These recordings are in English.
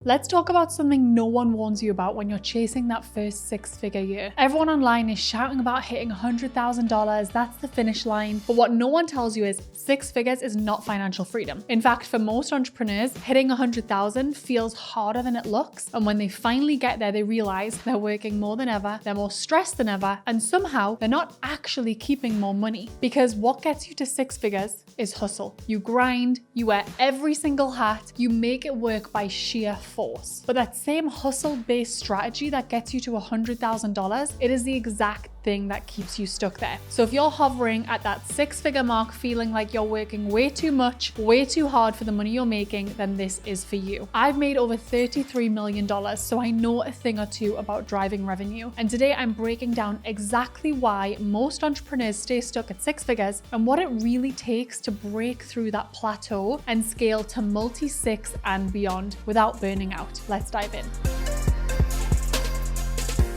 Let's talk about something no one warns you about when you're chasing that first six-figure year. Everyone online is shouting about hitting $100,000, that's the finish line. But what no one tells you is six figures is not financial freedom. In fact, for most entrepreneurs, hitting 100,000 feels harder than it looks. And when they finally get there, they realize they're working more than ever, they're more stressed than ever, and somehow they're not actually keeping more money. Because what gets you to six figures is hustle. You grind, you wear every single hat, you make it work by sheer force. But that same hustle-based strategy that gets you to $100,000, it is the exact thing that keeps you stuck there. So if you're hovering at that six-figure mark, feeling like you're working way too much, way too hard for the money you're making, then this is for you. I've made over $33 million, so I know a thing or two about driving revenue. And today I'm breaking down exactly why most entrepreneurs stay stuck at six figures and what it really takes to break through that plateau and scale to multi-six and beyond without burning out. Let's dive in.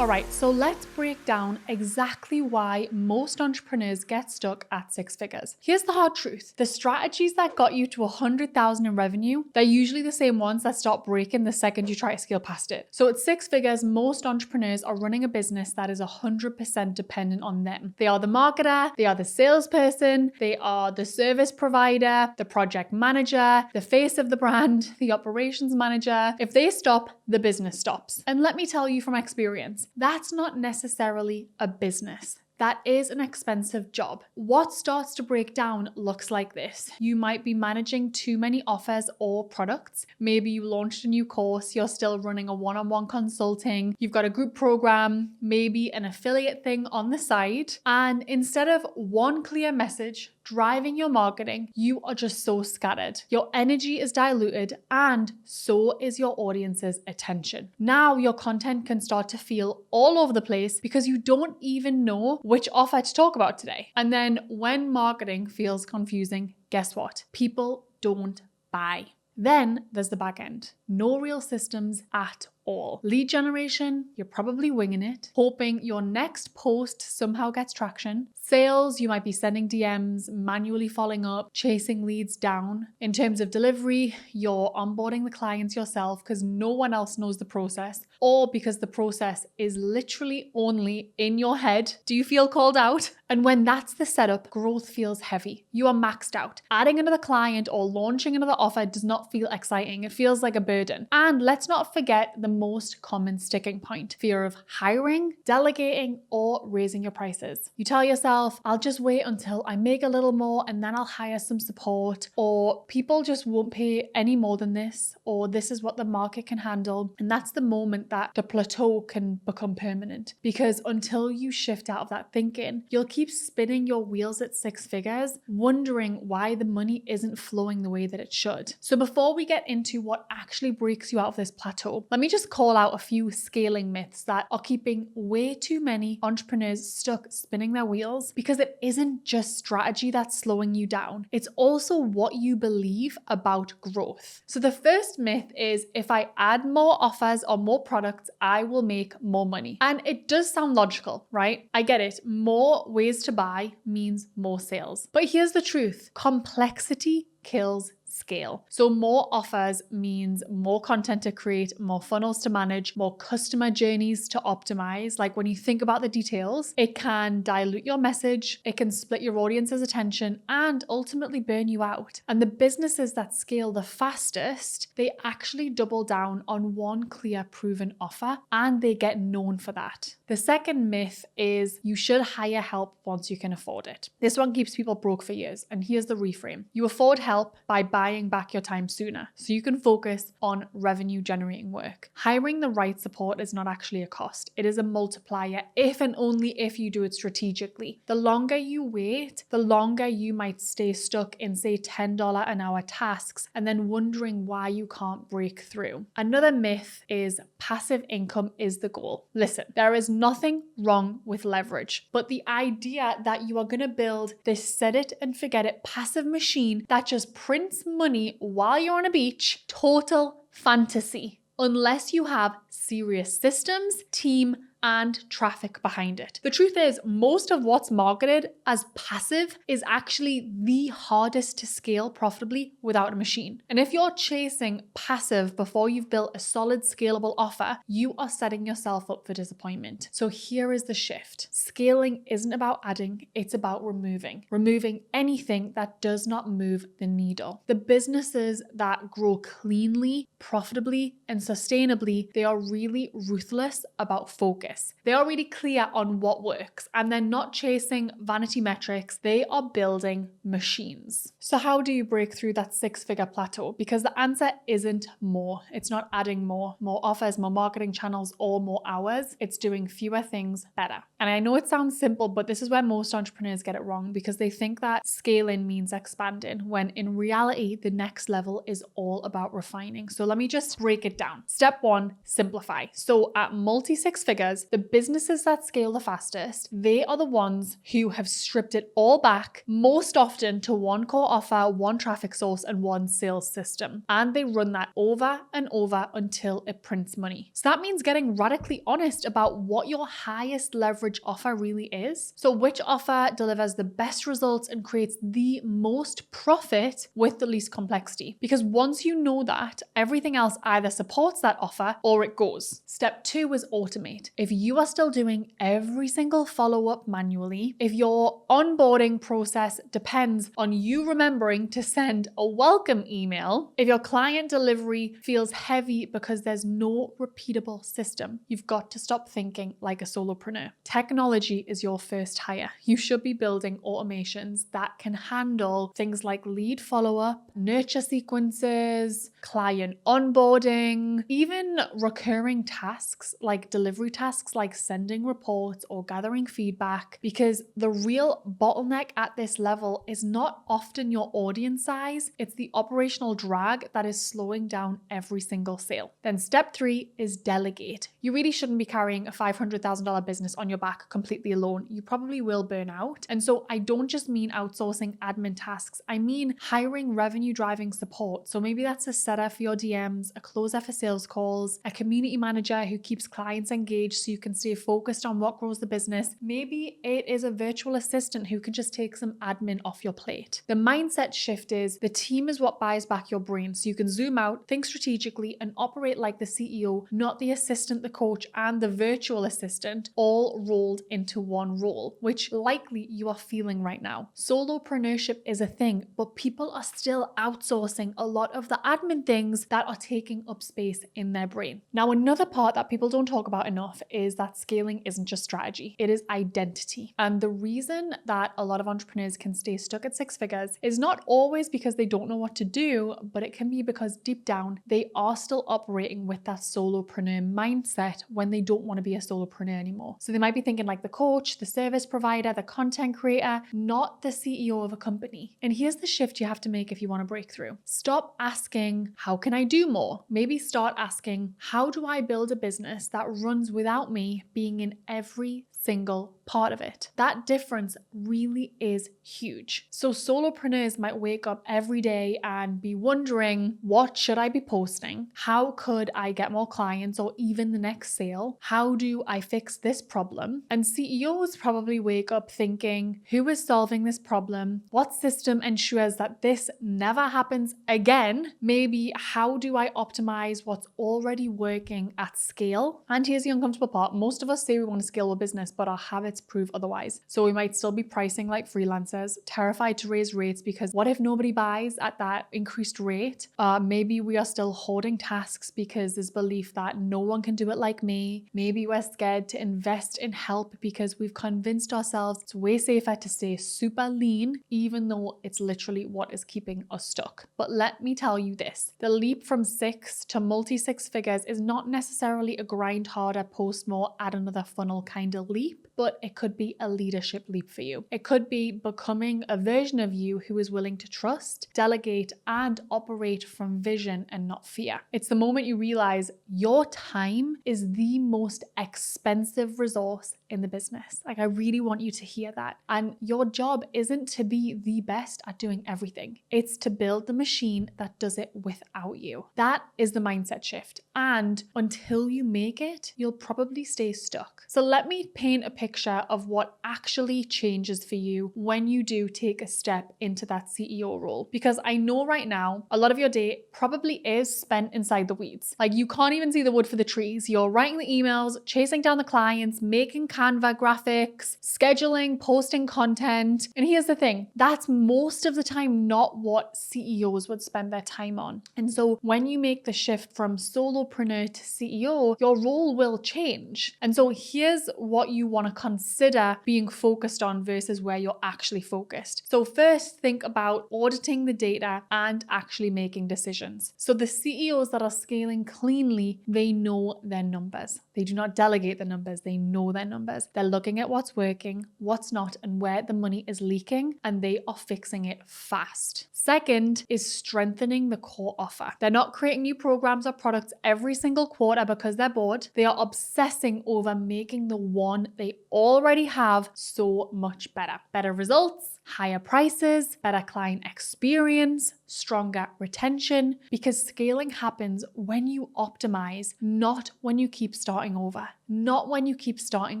All right, so let's break down exactly why most entrepreneurs get stuck at six figures. Here's the hard truth. The strategies that got you to 100,000 in revenue, they're usually the same ones that start breaking the second you try to scale past it. So at six figures, most entrepreneurs are running a business that is 100% dependent on them. They are the marketer, they are the salesperson, they are the service provider, the project manager, the face of the brand, the operations manager. If they stop, the business stops. And let me tell you from experience, that's not necessarily a business. That is an expensive job. What starts to break down looks like this. You might be managing too many offers or products. Maybe you launched a new course, you're still running a one-on-one consulting, you've got a group program, maybe an affiliate thing on the side. And instead of one clear message driving your marketing, you are just so scattered. Your energy is diluted and so is your audience's attention. Now your content can start to feel all over the place because you don't even know which offer to talk about today. And then when marketing feels confusing, guess what? People don't buy. Then there's the back end. No real systems at all. Lead generation, you're probably winging it, hoping your next post somehow gets traction. Sales, you might be sending DMs, manually following up, chasing leads down. In terms of delivery, you're onboarding the clients yourself because no one else knows the process, or because the process is literally only in your head. Do you feel called out? And when that's the setup, growth feels heavy. You are maxed out. Adding another client or launching another offer does not feel exciting. It feels like a burden. And let's not forget the most common sticking point: fear of hiring, delegating, or raising your prices. You tell yourself, I'll just wait until I make a little more and then I'll hire some support, or people just won't pay any more than this, or this is what the market can handle. And that's the moment that the plateau can become permanent, because until you shift out of that thinking, you'll keep spinning your wheels at six figures, wondering why the money isn't flowing the way that it should. So before we get into what actually breaks you out of this plateau, let me just call out a few scaling myths that are keeping way too many entrepreneurs stuck spinning their wheels, because it isn't just strategy that's slowing you down. It's also what you believe about growth. So the first myth is, if I add more offers or more products, I will make more money. And it does sound logical, right? I get it. More ways to buy means more sales. But here's the truth. Complexity kills scale. So more offers means more content to create, more funnels to manage, more customer journeys to optimize. Like when you think about the details, it can dilute your message, it can split your audience's attention, and ultimately burn you out. And the businesses that scale the fastest, they actually double down on one clear proven offer, and they get known for that. The second myth is you should hire help once you can afford it. This one keeps people broke for years. And here's the reframe. You afford help by buying back your time sooner, so you can focus on revenue generating work. Hiring the right support is not actually a cost. It is a multiplier if and only if you do it strategically. The longer you wait, the longer you might stay stuck in, say, $10 an hour tasks and then wondering why you can't break through. Another myth is passive income is the goal. Listen, there is nothing wrong with leverage, but the idea that you are going to build this set it and forget it passive machine that just prints money while you're on a beach, total fantasy. Unless you have serious systems, team, and traffic behind it. The truth is, most of what's marketed as passive is actually the hardest to scale profitably without a machine. And if you're chasing passive before you've built a solid scalable offer, you are setting yourself up for disappointment. So here is the shift. Scaling isn't about adding, it's about removing. Removing anything that does not move the needle. The businesses that grow cleanly, profitably, and sustainably, they are really ruthless about focus. They are really clear on what works, and they're not chasing vanity metrics. They are building machines. So how do you break through that six-figure plateau? Because the answer isn't more. It's not adding more offers, more marketing channels, or more hours. It's doing fewer things better. And I know it sounds simple, but this is where most entrepreneurs get it wrong, because they think that scaling means expanding, when in reality, the next level is all about refining. So let me just break it down. Step one, simplify. So at multi-six figures, the businesses that scale the fastest, they are the ones who have stripped it all back, most often to one core offer, one traffic source, and one sales system. And they run that over and over until it prints money. So that means getting radically honest about what your highest leverage offer really is. So which offer delivers the best results and creates the most profit with the least complexity. Because once you know that, everything else either supports that offer or it goes. Step two is automate. If you are still doing every single follow-up manually, if your onboarding process depends on you remembering to send a welcome email, if your client delivery feels heavy because there's no repeatable system, you've got to stop thinking like a solopreneur. Technology is your first hire. You should be building automations that can handle things like lead follow-up, nurture sequences, client onboarding, even recurring tasks like delivery tasks like sending reports or gathering feedback, because the real bottleneck at this level is not often your audience size, it's the operational drag that is slowing down every single sale. Then step three is delegate. You really shouldn't be carrying a $500,000 business on your back completely alone. You probably will burn out. And so I don't just mean outsourcing admin tasks, I mean hiring revenue driving support. So maybe that's a setter for your DMs, a closer for sales calls, a community manager who keeps clients engaged so you can stay focused on what grows the business. Maybe it is a virtual assistant who can just take some admin off your plate. The mindset shift is the team is what buys back your brain, so you can zoom out, think strategically, and operate like the CEO, not the assistant, the coach, and the virtual assistant, all rolled into one role, which likely you are feeling right now. Solopreneurship is a thing, but people are still outsourcing a lot of the admin things that are taking up space in their brain. Now, another part that people don't talk about enough is that scaling isn't just strategy, it is identity. And the reason that a lot of entrepreneurs can stay stuck at six figures is not always because they don't know what to do, but it can be because deep down they are still operating with that solopreneur mindset when they don't want to be a solopreneur anymore. So they might be thinking like the coach, the service provider, the content creator, not the CEO of a company. And here's the shift you have to make if you want to break through. Stop asking, how can I do more? Maybe start asking, how do I build a business that runs without me being in every single part of it? That difference really is huge. So solopreneurs might wake up every day and be wondering, what should I be posting? How could I get more clients or even the next sale? How do I fix this problem? And CEOs probably wake up thinking, who is solving this problem? What system ensures that this never happens again? Maybe how do I optimize what's already working at scale? And here's the uncomfortable part. Most of us say we want to scale a business, but our habits prove otherwise. So we might still be pricing like freelancers, terrified to raise rates because what if nobody buys at that increased rate? Maybe we are still hoarding tasks because there's belief that no one can do it like me. Maybe we're scared to invest in help because we've convinced ourselves it's way safer to stay super lean, even though it's literally what is keeping us stuck. But let me tell you this, the leap from six to multi-six figures is not necessarily a grind harder, post more, add another funnel kind of leap. but it could be a leadership leap for you. It could be becoming a version of you who is willing to trust, delegate, and operate from vision and not fear. It's the moment you realize your time is the most expensive resource in the business. Like, I really want you to hear that. And your job isn't to be the best at doing everything. It's to build the machine that does it without you. That is the mindset shift. And until you make it, you'll probably stay stuck. So let me paint a picture of what actually changes for you when you do take a step into that CEO role. Because I know right now, a lot of your day probably is spent inside the weeds. Like, you can't even see the wood for the trees. You're writing the emails, chasing down the clients, making Canva graphics, scheduling, posting content. And here's the thing, that's most of the time not what CEOs would spend their time on. And so when you make the shift from solopreneur to CEO, your role will change. And so here's what you want to consider being focused on versus where you're actually focused. So first, think about auditing the data and actually making decisions. So the CEOs that are scaling cleanly, they know their numbers. They do not delegate the numbers, they know their numbers. They're looking at what's working, what's not, and where the money is leaking, and they are fixing it fast. Second is strengthening the core offer. They're not creating new programs or products every single quarter because they're bored. They are obsessing over making the one they already have so much better. Better results, higher prices, better client experience, stronger retention, because scaling happens when you optimize, not when you keep starting over, not when you keep starting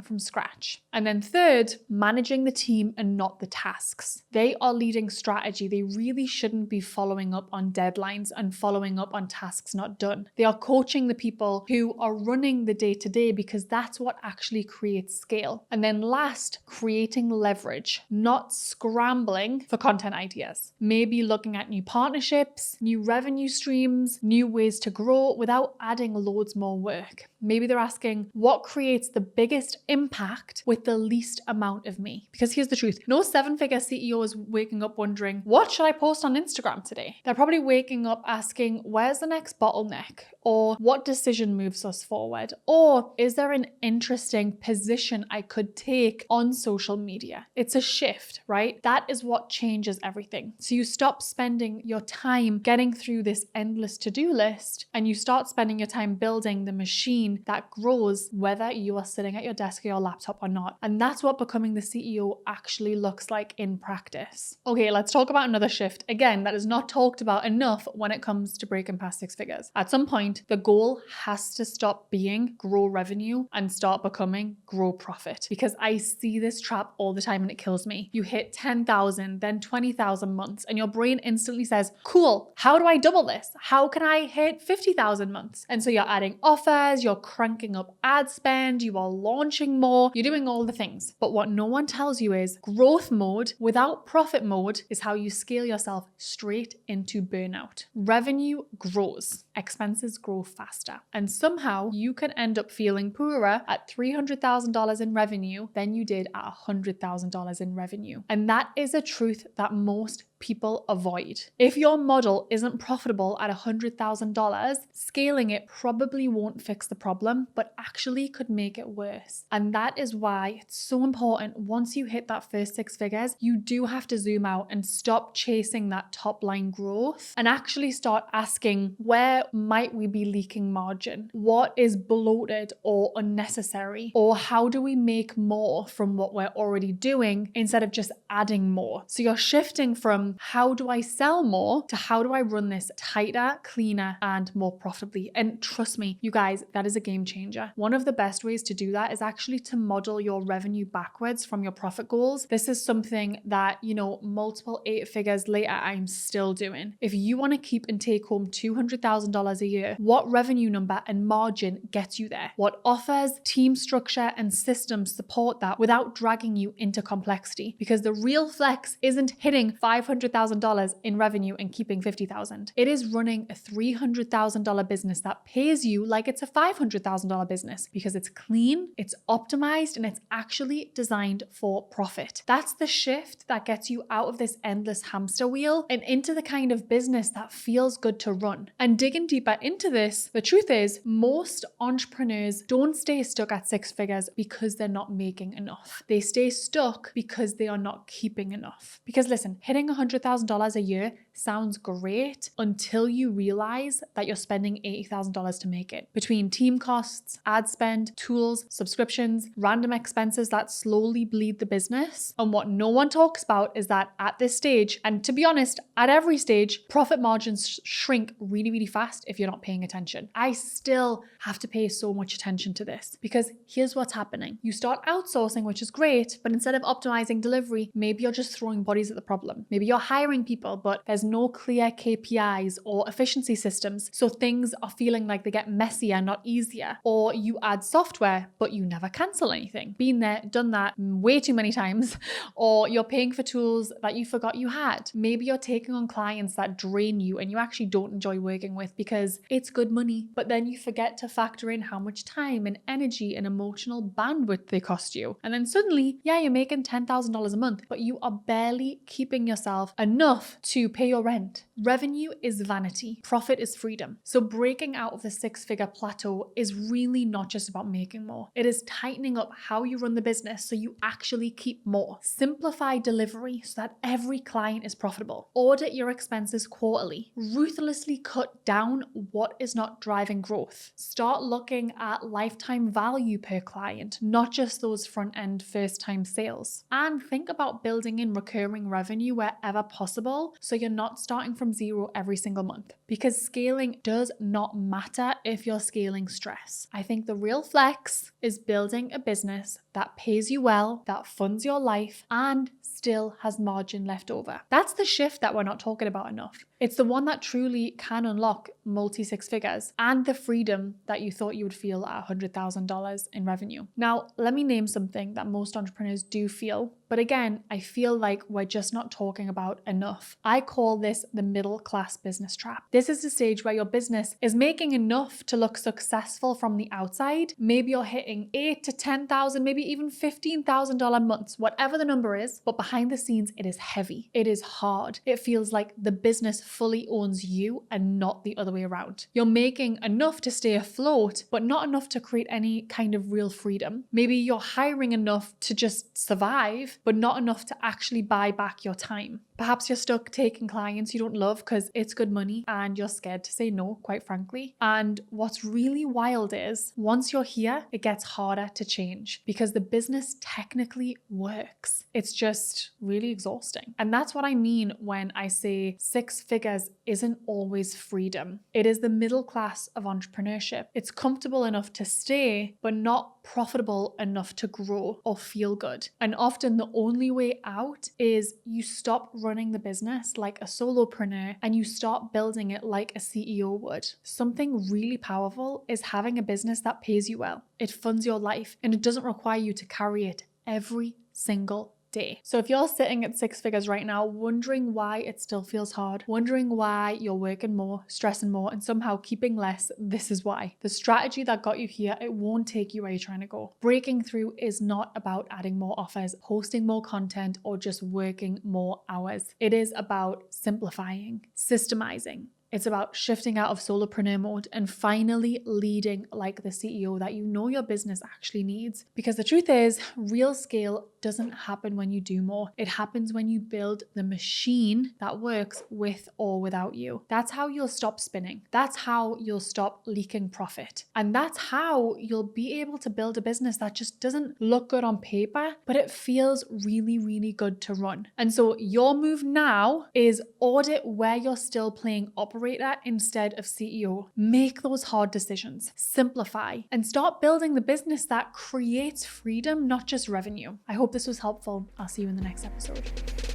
from scratch. And then third, managing the team and not the tasks. They are leading strategy. They really shouldn't be following up on deadlines and following up on tasks not done. They are coaching the people who are running the day-to-day because that's what actually creates scale. And then last, creating leverage, not scrambling for content ideas. Maybe looking at new partnerships, new revenue streams, new ways to grow without adding loads more work. Maybe they're asking, what creates the biggest impact with the least amount of me? Because here's the truth. No seven-figure CEO is waking up wondering, what should I post on Instagram today? They're probably waking up asking, where's the next bottleneck? Or what decision moves us forward? Or is there an interesting position I could take on social media? It's a shift, right? That is what changes everything. So you stop spending your time getting through this endless to-do list and you start spending your time building the machine that grows whether you are sitting at your desk or your laptop or not. And that's what becoming the CEO actually looks like in practice. Okay, let's talk about another shift. Again, that is not talked about enough when it comes to breaking past six figures. At some point, the goal has to stop being grow revenue and start becoming grow profit. Because I see this trap all the time and it kills me. You hit 10,000, then 20,000 months, and your brain instantly says, cool, how do I double this? How can I hit 50,000 months? And so you're adding offers, you're cranking up ad spend, you are launching more, you're doing all the things. But what no one tells you is growth mode without profit mode is how you scale yourself straight into burnout. Revenue grows, expenses grow faster. And somehow you can end up feeling poorer at $300,000 in revenue than you did at $100,000 in revenue. And that is a truth that most people avoid. If your model isn't profitable at $100,000, scaling it probably won't fix the problem, but actually could make it worse. And that is why it's so important once you hit that first six figures, you do have to zoom out and stop chasing that top line growth and actually start asking, where might we be leaking margin? What is bloated or unnecessary? Or how do we make more from what we're already doing instead of just adding more? So you're shifting from how do I sell more to how do I run this tighter, cleaner, and more profitably? And trust me, you guys, that is a game changer. One of the best ways to do that is actually to model your revenue backwards from your profit goals. This is something that, multiple 8 figures later, I'm still doing. If you want to keep and take home $200,000 a year, what revenue number and margin gets you there? What offers, team structure, and systems support that without dragging you into complexity? Because the real flex isn't hitting $500,000 in revenue and keeping $50,000. It is running a $300,000 business that pays you like it's a $500,000 business because it's clean, it's optimized, and it's actually designed for profit. That's the shift that gets you out of this endless hamster wheel and into the kind of business that feels good to run. And digging deeper into this, the truth is most entrepreneurs don't stay stuck at six figures because they're not making enough. They stay stuck because they are not keeping enough. Because listen, hitting $100,000 a year sounds great until you realize that you're spending $80,000 to make it. Between team costs, ad spend, tools, subscriptions, random expenses that slowly bleed the business. And what no one talks about is that at this stage, and to be honest, at every stage, profit margins shrink really, really fast if you're not paying attention. I still have to pay so much attention to this because here's what's happening. You start outsourcing, which is great, but instead of optimizing delivery, maybe you're just throwing bodies at the problem. Maybe you're hiring people, but there's no clear KPIs or efficiency systems. So things are feeling like they get messier, not easier. Or you add software, but you never cancel anything. Been there, done that way too many times. Or you're paying for tools that you forgot you had. Maybe you're taking on clients that drain you and you actually don't enjoy working with because it's good money, but then you forget to factor in how much time and energy and emotional bandwidth they cost you. And then suddenly, yeah, you're making $10,000 a month, but you are barely keeping yourself enough to pay your rent. Revenue is vanity. Profit is freedom. So breaking out of the six-figure plateau is really not just about making more. It is tightening up how you run the business so you actually keep more. Simplify delivery so that every client is profitable. Audit your expenses quarterly. Ruthlessly cut down what is not driving growth. Start looking at lifetime value per client, not just those front-end first-time sales. And think about building in recurring revenue wherever possible so you're not starting from zero every single month. Because scaling does not matter if you're scaling stress. I think the real flex is building a business that pays you well, that funds your life, and still has margin left over. That's the shift that we're not talking about enough. It's the one that truly can unlock multi-six figures and the freedom that you thought you would feel at $100,000 in revenue. Now, let me name something that most entrepreneurs do feel, but again, I feel like we're just not talking about enough. I call this the middle class business trap. This is the stage where your business is making enough to look successful from the outside. Maybe you're hitting $8,000 to $10,000, maybe even $15,000 months, whatever the number is, but behind the scenes, it is heavy. It is hard. It feels like the business fully owns you and not the other way around. You're making enough to stay afloat, but not enough to create any kind of real freedom. Maybe you're hiring enough to just survive, but not enough to actually buy back your time. Perhaps you're stuck taking clients you don't love because it's good money and you're scared to say no, quite frankly. And what's really wild is once you're here, it gets harder to change because the business technically works. It's just really exhausting. And that's what I mean when I say six figures isn't always freedom. It is the middle class of entrepreneurship. It's comfortable enough to stay, but not profitable enough to grow or feel good. And often the only way out is you stop running the business like a solopreneur and you start building it like a CEO would. Something really powerful is having a business that pays you well. It funds your life and it doesn't require you to carry it every single day. So if you're sitting at six figures right now, wondering why it still feels hard, wondering why you're working more, stressing more, and somehow keeping less, this is why. The strategy that got you here, it won't take you where you're trying to go. Breaking through is not about adding more offers, posting more content, or just working more hours. It is about simplifying, systemizing. It's about shifting out of solopreneur mode and finally leading like the CEO that you know your business actually needs. Because the truth is, real scale doesn't happen when you do more. It happens when you build the machine that works with or without you. That's how you'll stop spinning. That's how you'll stop leaking profit. And that's how you'll be able to build a business that just doesn't look good on paper, but it feels really, really good to run. And so your move now is audit where you're still playing operator instead of CEO. Make those hard decisions, simplify, and start building the business that creates freedom, not just revenue. I hope this was helpful. I'll see you in the next episode.